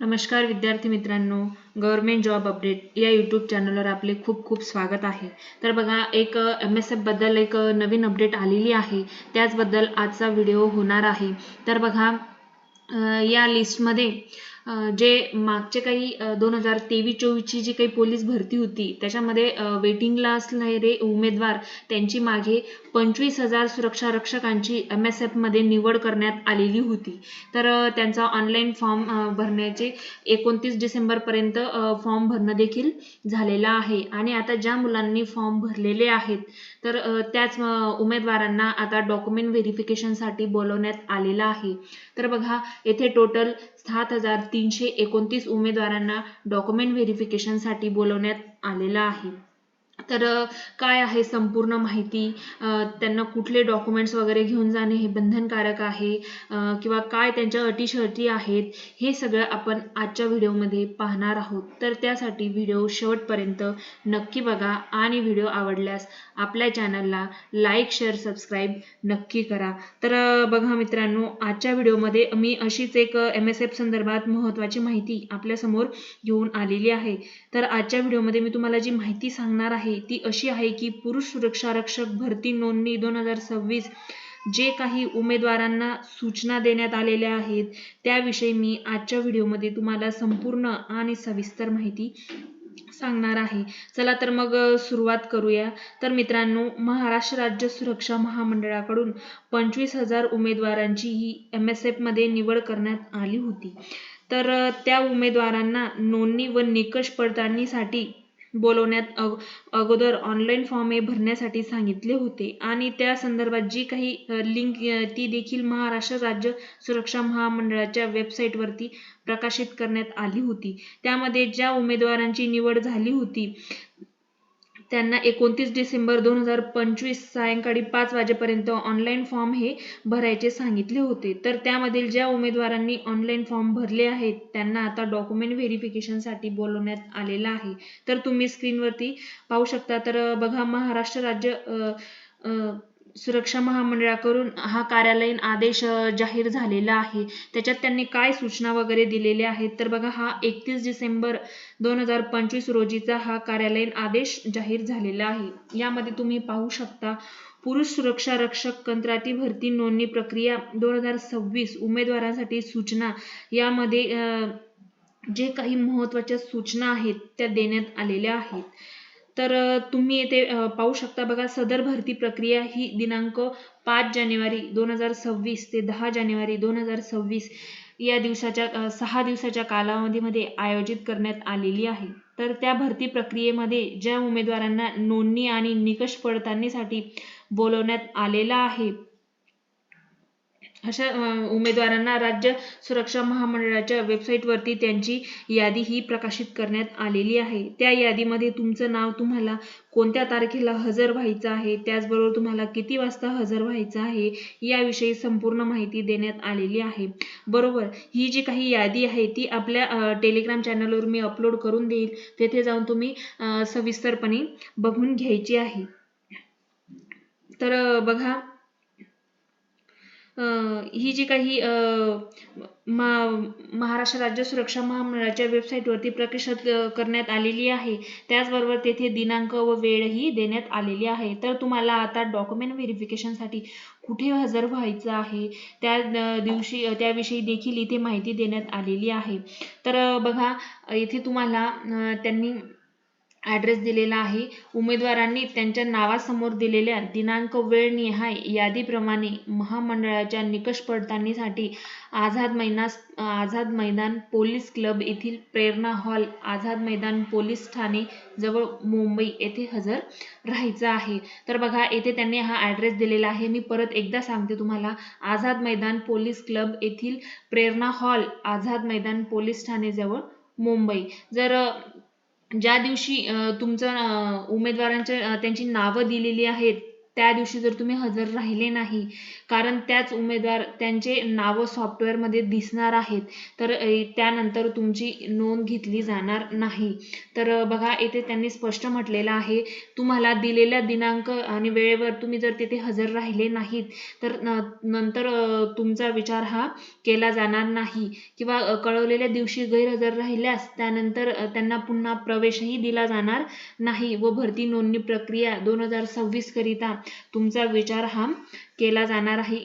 नमस्कार विद्यार्थी मित्रांनो, गव्हर्नमेंट जॉब अपडेट या यूट्यूब चॅनलवर आपले खूप खूप स्वागत आहे। तर बघा, एक MSF बद्दल एक नवीन अपडेट आलेली आहे, त्याचबद्दल आजचा व्हिडिओ होणार आहे। तर बघा, या लिस्टमध्ये जे मागचे काही 2023-24 ची जी काही पोलीस भरती होती त्याच्यामध्ये वेटिंगला असणारे उमेदवार त्यांची मागे 25,000 सुरक्षा रक्षकांची MSF मध्ये निवड करण्यात आलेली होती। तर त्यांचा ऑनलाईन फॉर्म भरण्याचे 29 डिसेंबर पर्यंत फॉर्म भरणं देखील झालेला आहे। आणि आता ज्या मुलांनी फॉर्म भरलेले आहेत तर त्याच उमेदवारांना आता डॉक्युमेंट व्हेरिफिकेशन साठी बोलवण्यात आलेलं आहे। तर बघा, येथे टोटल 7,329 उमेदवारांना डॉक्युमेंट व्हेरिफिकेशन साठी बोलवण्यात आलेलं आहे। तर काय आहे संपूर्ण माहिती, त्यांना कुठले डॉक्युमेंट्स वगैरे घेऊन जाणे हे बंधनकारक आहे किंवा काय त्यांच्या अटी शर्ती आहेत, हे सगळं आपण आजच्या व्हिडिओमध्ये पाहणार आहोत। तर त्यासाठी व्हिडिओ शेवटपर्यंत नक्की बघा आणि व्हिडिओ आवडल्यास आपल्या चॅनलला लाईक, शेअर, सबस्क्राईब नक्की करा। तर बघा मित्रांनो, आजच्या व्हिडिओमध्ये मी अशीच एक MSF संदर्भात महत्त्वाची माहिती आपल्या समोर घेऊन आलेली आहे। तर आजच्या व्हिडिओमध्ये मी तुम्हाला जी माहिती सांगणार आहे ती अशी आहे की पुरुष सुरक्षा रक्षक भरती नोंदणी 2026 जे काही उमेदवारांना सूचना देण्यात आलेल्या आहेत त्याविषयी मी आजच्या व्हिडिओमध्ये तुम्हाला संपूर्ण आणि सविस्तर माहिती सांगणार आहे। चला तर मग सुरुवात करूया। तर मित्रांनो, महाराष्ट्र राज्य सुरक्षा महामंडळाकडून 25,000 उमेदवारांची ही MSF मध्ये निवड करण्यात आली होती। तर त्या उमेदवारांना नोंदणी व निकष पडताळणीसाठी बोलवण्यात अगोदर ऑनलाईन फॉर्म भरण्यासाठी सांगितले होते आणि त्या संदर्भात जी काही लिंक ती देखील महाराष्ट्र राज्य सुरक्षा महामंडळाच्या वेबसाईटवरती प्रकाशित करण्यात आली होती। त्यामध्ये ज्या उमेदवारांची निवड झाली होती त्यांना 29 डिसेंबर 2025 सायंकाळी 5 वाजेपर्यंत ऑनलाईन फॉर्म हे भरायचे सांगितले होते। तर त्यामधील ज्या उमेदवारांनी ऑनलाईन फॉर्म भरले आहेत त्यांना आता डॉक्युमेंट व्हेरिफिकेशन साठी बोलवण्यात आलेलं आहे। तर तुम्ही स्क्रीनवरती पाहू शकता। तर बघा, महाराष्ट्र राज्य सुरक्षा महामंडळाकडून हा कार्यालयीन आदेश जाहीर झालेला आहे। त्याच्यात त्यांनी काय सूचना वगैरे दिलेल्या आहेत तर बघा, हा 31 डिसेंबर 2025 रोजीचा हा कार्यालयीन आदेश जाहीर झालेला आहे। यामध्ये तुम्ही पाहू शकता, पुरुष सुरक्षा रक्षक कंत्राटी भरती नोंदणी प्रक्रिया 2026 उमेदवारांसाठी सूचना, यामध्ये जे काही महत्त्वाच्या सूचना आहेत त्या देण्यात आलेल्या आहेत। तर तुम्ही येथे पाहू शकता बघा, सदर भरती प्रक्रिया ही दिनांक 5 जानेवारी 2026 ते 10 जानेवारी 2026 या दिवसाच्या 6 दिवसाच्या कालावधीमध्ये आयोजित करण्यात आलेली आहे। तर त्या भरती प्रक्रियेमध्ये ज्या उमेदवारांना नोंदणी आणि निकष पडताळणीसाठी बोलवण्यात आलेला आहे अशा उमेदवारांना राज्य सुरक्षा महामंडळाच्या वेबसाईटवरती त्यांची यादी ही प्रकाशित करण्यात आलेली आहे। त्या यादीमध्ये तुमचं नाव, तुम्हाला कोणत्या तारखेला हजर व्हायचं आहे, त्याचबरोबर तुम्हाला किती वाजता हजर व्हायचं आहे याविषयी संपूर्ण माहिती देण्यात आलेली आहे। बरोबर, ही जी काही यादी आहे ती आपल्या टेलिग्राम चॅनलवर मी अपलोड करून देईल, तेथे जाऊन तुम्ही सविस्तरपणे बघून घ्यायची आहे। तर बघा, ही जी काही महाराष्ट्र राज्य सुरक्षा महामंडळाच्या वेबसाईटवरती प्रकाशित करण्यात आलेली आहे, त्याचबरोबर तेथे दिनांक व वेळही देण्यात आलेली आहे। तर तुम्हाला आता डॉक्युमेंट व्हेरिफिकेशनसाठी कुठे हजर व्हायचं आहे त्याविषयी देखील इथे माहिती देण्यात आलेली आहे। तर बघा, इथे तुम्हाला त्यांनी ॲड्रेस दिलेला आहे। उमेदवारांनी त्यांच्या नावासमोर दिलेल्या दिनांक वेळ निहाय यादीप्रमाणे महामंडळाच्या निकष पडताळणीसाठी आझाद मैदान पोलीस क्लब येथील प्रेरणा हॉल, आझाद मैदान पोलीस ठाणे जवळ मुंबई येथे हजर राहायचं आहे। तर बघा, येथे त्यांनी हा ॲड्रेस दिलेला आहे। मी परत एकदा सांगते तुम्हाला, आझाद मैदान पोलीस क्लब येथील प्रेरणा हॉल, आझाद मैदान पोलीस ठाणे जवळ मुंबई। जर ज्या दिवशी तुमचं उमेदवारांच्या त्यांची नावं दिलेली आहेत त्या दिवशी जर तुम्ही हजर राहिले नाही, कारण त्याच उमेदवार त्यांचे नावं सॉफ्टवेअरमध्ये दिसणार आहेत, तर त्यानंतर तुमची नोंद घेतली जाणार नाही. तर बघा इथे त्यांनी स्पष्ट म्हटलेलं आहे, तुम्हाला दिलेल्या दिनांक आणि वेळेवर तुम्ही जर तिथे हजर राहिले नाहीत तर नंतर तुमचा विचार हा केला जाणार नाही, किंवा कळवलेल्या दिवशी गैरहजर राहिल्यास त्यानंतर त्यांना पुन्हा प्रवेशही दिला जाणार नाही व भरती नोंदणी प्रक्रिया 2026 करिता तुमचा विचार हा केला जाणार आहे.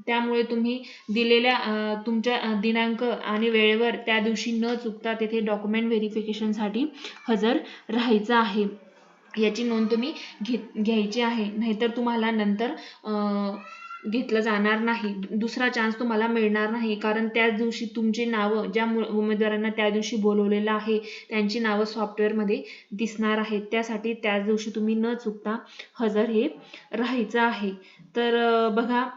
त्यामुळे तुम्ही दिलेल्या तुमच्या दिनांक आणि वेळेवर त्या दिवशी न चुकता तेथे डॉक्युमेंट व्हेरिफिकेशनसाठी हजर राहायचं आहे, याची नोंद तुम्ही घ्यायची आहे. नाहीतर तुम्हाला नंतर घेतलं जाणार नाही, दुसरा चान्स तुम्हाला मिळणार नाही. कारण त्याच दिवशी तुमची नावं, ज्या उमेदवारांना त्या दिवशी बोलवलेलं आहे त्यांची नावं सॉफ्टवेअरमध्ये दिसणार आहेत. त्यासाठी त्याच दिवशी तुम्ही न चुकता हजर हे राहायचं आहे. तर बघा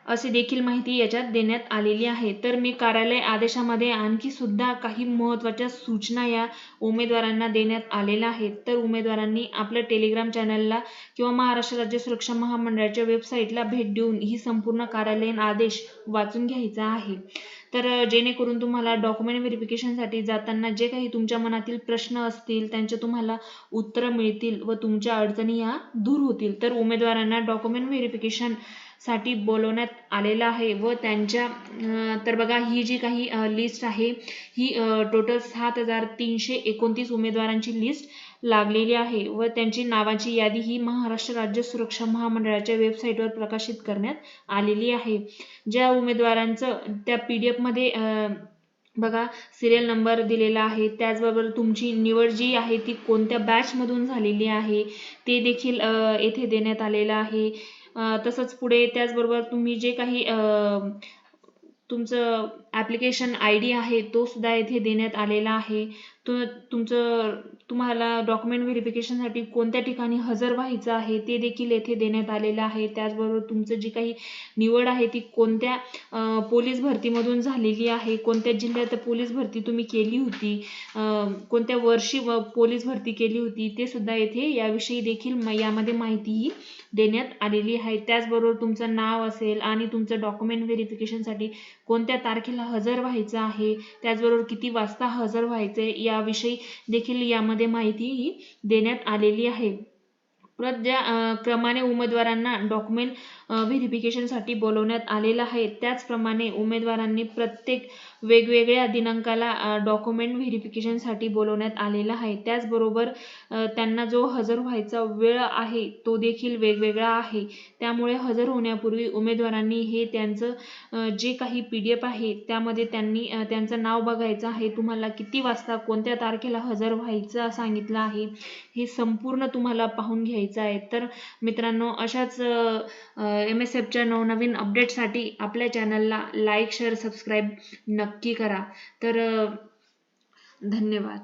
अशी देखील माहिती याच्यात देण्यात आलेली आहे. तर मी कार्यालय आदेशामध्ये आणखी सुद्धा काही महत्त्वाच्या सूचना या उमेदवारांना देण्यात आलेल्या आहेत. तर उमेदवारांनी आपल्या टेलिग्राम चॅनलला किंवा महाराष्ट्र राज्य सुरक्षा महामंडळाच्या वेबसाईटला भेट देऊन ही संपूर्ण कार्यालयीन आदेश वाचून घ्यायचा आहे. तर जेणेकरून तुम्हाला डॉक्युमेंट व्हेरिफिकेशनसाठी जाताना जे काही तुमच्या मनातील प्रश्न असतील त्यांचे तुम्हाला उत्तरं मिळतील व तुमच्या अडचणी या दूर होतील. तर उमेदवारांना डॉक्युमेंट व्हेरिफिकेशन साठी बोलवण्यात आलेलं आहे व त्यांच्या तर बघा ही जी काही लिस्ट आहे ही टोटल 7329 उमेदवारांची लिस्ट लागलेली आहे व त्यांची नावाची यादी ही महाराष्ट्र राज्य सुरक्षा महामंडळाच्या वेबसाईटवर प्रकाशित करण्यात आलेली आहे. ज्या उमेदवारांचं त्या PDF मध्ये बघा सिरियल नंबर दिलेला आहे, त्याचबरोबर तुमची निवड जी आहे ती कोणत्या बॅच मधून झालेली आहे ते देखील येथे देण्यात आलेलं आहे. तसंच पुढे त्याचबरोबर तुम्ही जे काही तुमचं ॲप्लिकेशन ID आहे तो सुद्धा येथे देण्यात आलेला आहे. तुम्हाला डॉक्युमेंट व्हेरिफिकेशनसाठी कोणत्या ठिकाणी हजर व्हायचं आहे ते देखील येथे देण्यात आलेलं आहे. त्याचबरोबर तुमचं जी काही निवड आहे ती कोणत्या पोलीस भरतीमधून झालेली आहे, कोणत्या जिल्ह्यात पोलीस भरती तुम्ही केली होती, कोणत्या वर्षी पोलीस भरती केली होती ते सुद्धा येथे याविषयी देखील यामध्ये माहितीही देण्यात आलेली आहे. त्याचबरोबर तुमचं नाव असेल आणि तुमचं डॉक्युमेंट व्हेरिफिकेशनसाठी कोणत्या तारखेला हजर व्हायचं आहे, त्याचबरोबर किती वाजता हजर व्हायचे याविषयी देखील यामध्ये माहिती देण्यात आलेली आहे. परत ज्या क्रमाने उमेदवारांना डॉक्युमेंट व्हेरिफिकेशनसाठी बोलवण्यात आलेलं आहे त्याचप्रमाणे उमेदवारांनी प्रत्येक वेगवेगळ्या दिनांकाला डॉक्युमेंट व्हेरिफिकेशनसाठी बोलवण्यात आलेला आहे. त्याचबरोबर त्यांना जो हजर व्हायचा वेळ आहे तो देखील वेगवेगळा आहे. त्यामुळे हजर होण्यापूर्वी उमेदवारांनी हे त्यांचं जे काही PDF आहे त्यामध्ये त्यांनी त्यांचं नाव बघायचं आहे. तुम्हाला किती वाजता कोणत्या तारखेला हजर व्हायचं सांगितलं आहे हे संपूर्ण तुम्हाला पाहून घ्यायचं आहे. तर मित्रांनो अशाच MSFच्या नवनवीन अपडेटसाठी आपल्या चॅनलला लाईक, शेअर, सबस्क्राईब नक्की करा. तर धन्यवाद.